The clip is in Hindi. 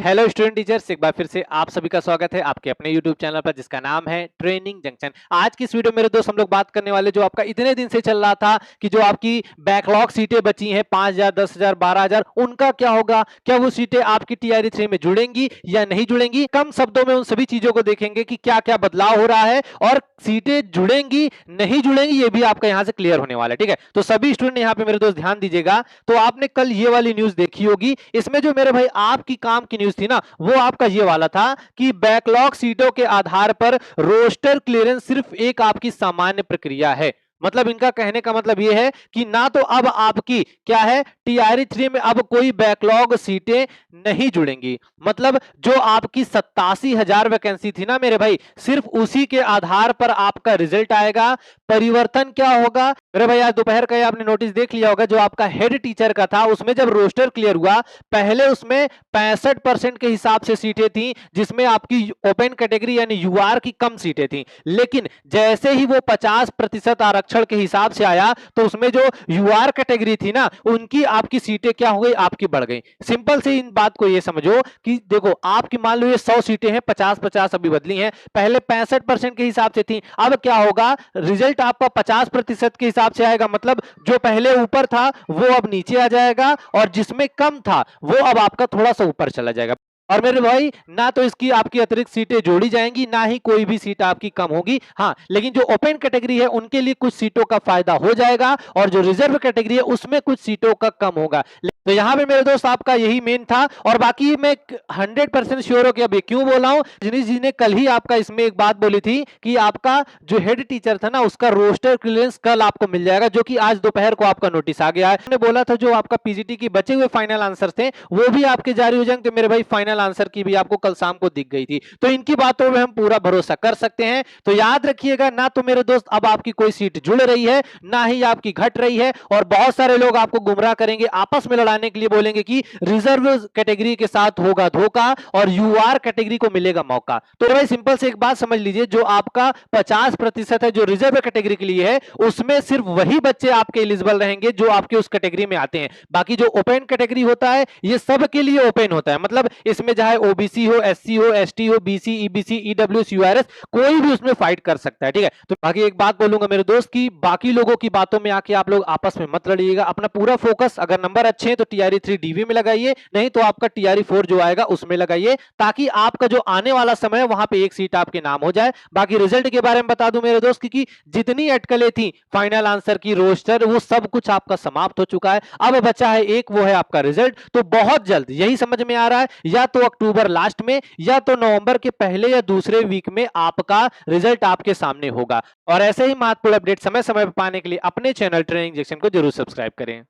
हेलो स्टूडेंट टीचर्स, एक बार फिर से आप सभी का स्वागत है आपके अपने यूट्यूब चैनल पर जिसका नाम है ट्रेनिंग जंक्शन। आज की इस वीडियो में मेरे दोस्त हम लोग बात करने वाले जो आपका इतने दिन से चल रहा था कि जो आपकी बैकलॉग सीटें बची हैं 5000, 10000, 12000, उनका क्या होगा। क्या वो सीटें आपकी टीआरई 3 में जुड़ेंगी या नहीं जुड़ेंगी। कम शब्दों में उन सभी चीजों को देखेंगे कि क्या क्या बदलाव हो रहा है और सीटें जुड़ेंगी नहीं जुड़ेंगी, ये भी आपका यहां से क्लियर होने वाला है। ठीक है, तो सभी स्टूडेंट यहां पे मेरे दोस्त ध्यान दीजिएगा। तो आपने कल ये वाली न्यूज देखी होगी, इसमें जो मेरे भाई आपकी काम की न्यूज थी ना, वो आपका ये वाला था कि बैकलॉग सीटों के आधार पर रोस्टर क्लियरेंस सिर्फ एक आपकी सामान्य प्रक्रिया है। मतलब इनका कहने का मतलब यह है कि ना तो अब आपकी क्या है टीआरई 3 में अब कोई बैकलॉग सीटें नहीं जुड़ेंगी। मतलब जो आपकी 87,000 वैकेंसी थी ना मेरे भाई, सिर्फ उसी के आधार पर आपका रिजल्ट आएगा। परिवर्तन क्या होगा मेरे भाई, आज दोपहर का आपने नोटिस देख लिया होगा, जो आपका हेड टीचर का था उसमें जब रोस्टर क्लियर हुआ, पहले उसमें 65% के हिसाब से सीटें थी, जिसमें आपकी ओपन कैटेगरी यानी यूआर की कम सीटें थी। लेकिन जैसे ही वो 50% आरक्षण के हिसाब से आया, तो उसमें जो यूआर कैटेगरी थी ना, उनकी आपकी सीटें क्या हो गई, आपकी बढ़ गई। सिंपल से इन बात को ये समझो कि देखो आपकी मान लो ये 100 सीटें हैं, 50-50 अभी बदली हैं, पहले 65% के हिसाब से थी, अब क्या होगा, रिजल्ट आपका 50% के हिसाब से आएगा। मतलब जो पहले ऊपर था वो अब नीचे आ जाएगा और जिसमें कम था वो अब आपका थोड़ा सा ऊपर चला जाएगा। और मेरे भाई ना तो इसकी आपकी अतिरिक्त सीटें जोड़ी जाएंगी, ना ही कोई भी सीट आपकी कम होगी। हाँ, लेकिन जो ओपन कैटेगरी है उनके लिए कुछ सीटों का फायदा हो जाएगा और जो रिजर्व कैटेगरी है उसमें कुछ सीटों का कम होगा। तो यहां पे मेरे दोस्त आपका यही मेन था। और बाकी मैं 100% श्योर हो कि अभी क्यों बोला हूं, जिनीश जी ने कल ही आपका इसमें एक बात बोली थी कि आपका जो हेड टीचर था ना, उसका रोस्टर क्लियरेंस कल आपको मिल जाएगा, जो कि आज दोपहर को आपका नोटिस आ गया है। उन्होंने बोला था जो आपका पीजीटी की बचे हुए फाइनल आंसर थे वो भी आपके जारी हो जाएंगे। मेरे भाई फाइनल आंसर की भी आपको कल शाम को दिख गई थी, तो इनकी बातों में हम पूरा भरोसा कर सकते हैं। तो याद रखिएगा, ना तो मेरे दोस्त अब आपकी कोई सीट जुड़ रही है, ना ही आपकी घट रही है। और बहुत सारे लोग आपको गुमराह करेंगे, आपस में लड़ाने के लिए बोलेंगे कि रिजर्व कैटेगरी के साथ होगा धोखा और यूआर कैटेगरी को मिलेगा मौका। तो भाई सिंपल से एक बात समझ लीजिए, जो आपका 50% है जो रिजर्व कैटेगरी के लिए है, उसमें सिर्फ वही बच्चे आपके एलिजिबल रहेंगे जो आपके उस कैटेगरी में आते हैं। बाकी जो ओपन कैटेगरी होता है ये सब के लिए ओपन होता है। मतलब इसमें चाहे ओबीसी हो, एससी हो, एसटी हो, बीसी, ईबीसी, ईडब्ल्यूएस, यूआरएस, कोई भी उसमें फाइट कर सकता है। ठीक है, तो बाकी एक बात बोलूंगा मेरे दोस्त की बाकी लोगों की बातों में आके आप लोग आपस में मत लड़िएगा। अपना पूरा फोकस, अगर नंबर अच्छे हैं तो टीआरई 3 डीवी में लगाइए, नहीं तो आपका टीआरई 4 जो आएगा उसमें लगाइए, ताकि आपका जो आने वाला समय है वहां पे एक सीट आपके नाम हो जाए। बाकी रिजल्ट के बारे में बता दूं मेरे दोस्त की जितनी अटकलें थी फाइनल आंसर की, रोस्टर, वो सब कुछ आपका समाप्त हो चुका है। अब बचा है एक, वो है आपका रिजल्ट। तो बहुत जल्द, यही समझ में आ रहा है, या तो अक्टूबर लास्ट में या तो नवंबर के पहले या दूसरे वीक में आपका रिजल्ट आपके सामने होगा। और ऐसे ही महत्वपूर्ण अपडेट समय समय पर पाने के लिए अपने चैनल ट्रेनिंग जंक्शन को जरूर सब्सक्राइब करें।